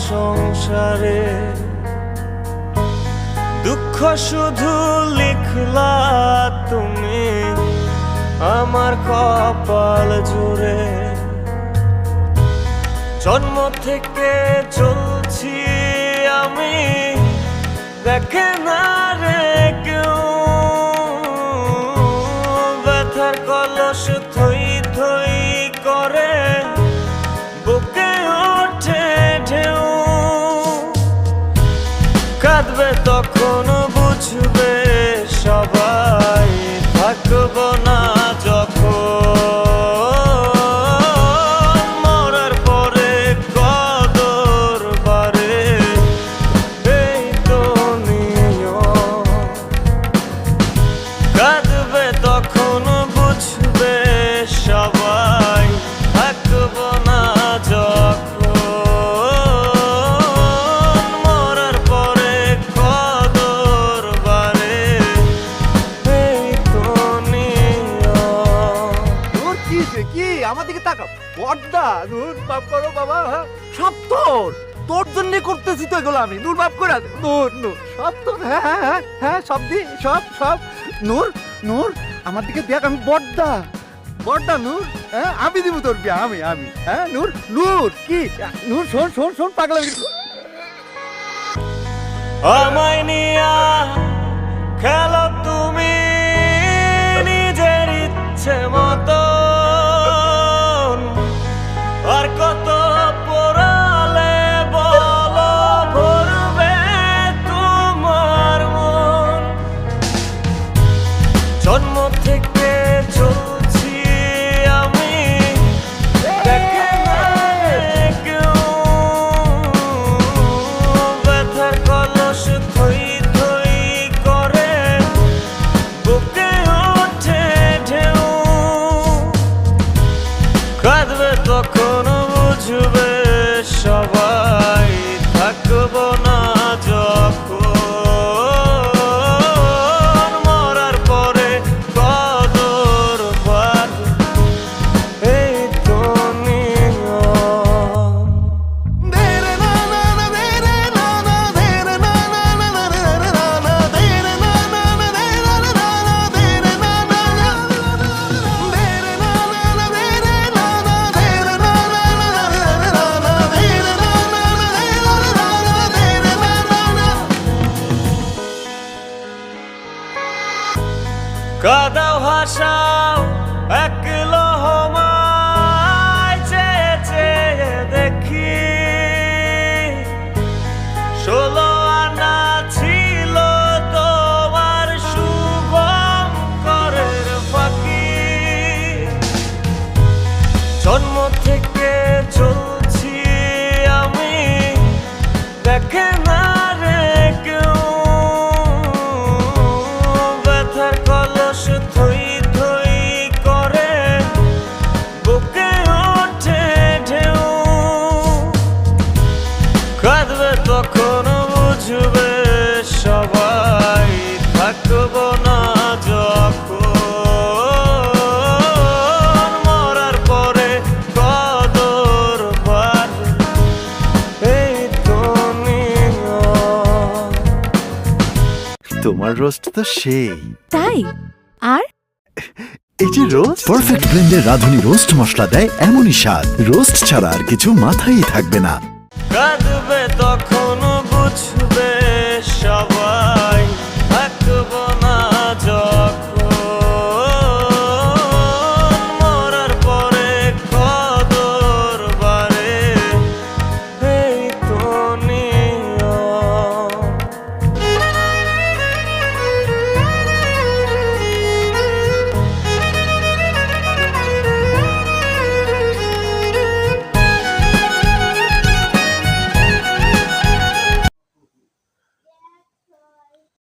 সংসারে দুঃখ শুধু লিখলা তুমি আমার কপাল জুড়ে। জন্ম থেকে চলছি আমি, দেখে না রে কেউ, ব্যথার কলস থই থই করে বুকে ওঠে ঢেউ। কাঁদবে তখন বুঝবে সবাই, থাকবো না যখন মরার পরে কদর বারে। এই তো নিয়ম, কাঁদবে তখন বুঝবে সবাই, থাকবো না যখন মরার পরে কদর বারে। এই তো নিয়ম। নূর কি আমার দিকে তাকাও, বড়দা নূর মাফ করো বাবা, সব তোর জন্য করতেছি তো এগুলো আমি। নূর মাফ করে দে, নূর সব তোর। হ্যাঁ সব দি, সব নূর আমার দিকে দেখ, আমি বড়দা নূর। হ্যাঁ আমি দিব তোর বিয়া, আমি হ্যাঁ নূর কি নূর, শোন পাগলা আমায় নিয়া খেলো তুমি নিজের ইচ্ছে মতো, আর কত পোড়ালে বলো ভরবে তোমার মন। জন্ম থেকে চলছি আমি, দেখে না কেউ, ব্যথার কলস থই থই করে বুকে ওঠে ঢেউ। কাঁদবে তখন বুঝবে সবাই, থাকবো না যখন মরার পরে কদর বাড়বে। এই তো নিয়ম। কাদাও হাসাও এক লহমায়, চেয়ে চেয়ে দেখি 16 আনা ছিল তোমার শুভঙ্করের ফাঁকি। জন্ম থেকে চলছি আমি, দেখে না রে কেউ, ব্যথার কলস থই থই করে বুকে ওঠে ঢেউ। কাঁদবে তখন বুঝবে সবাই, থাকবো না যখন মরার পরে কদর বাড়বে। এই তো নিয়ম। তোমার রোস্ট তো সেই। তাই? আর এই যে রোস্ট পারফেক্ট ব্লেন্ডের রাঁধুনি রোস্ট মশলা দেয় এমনই স্বাদ, রোস্ট ছাড়া আর কিছু মাথায় থাকবে না। কাঁদবে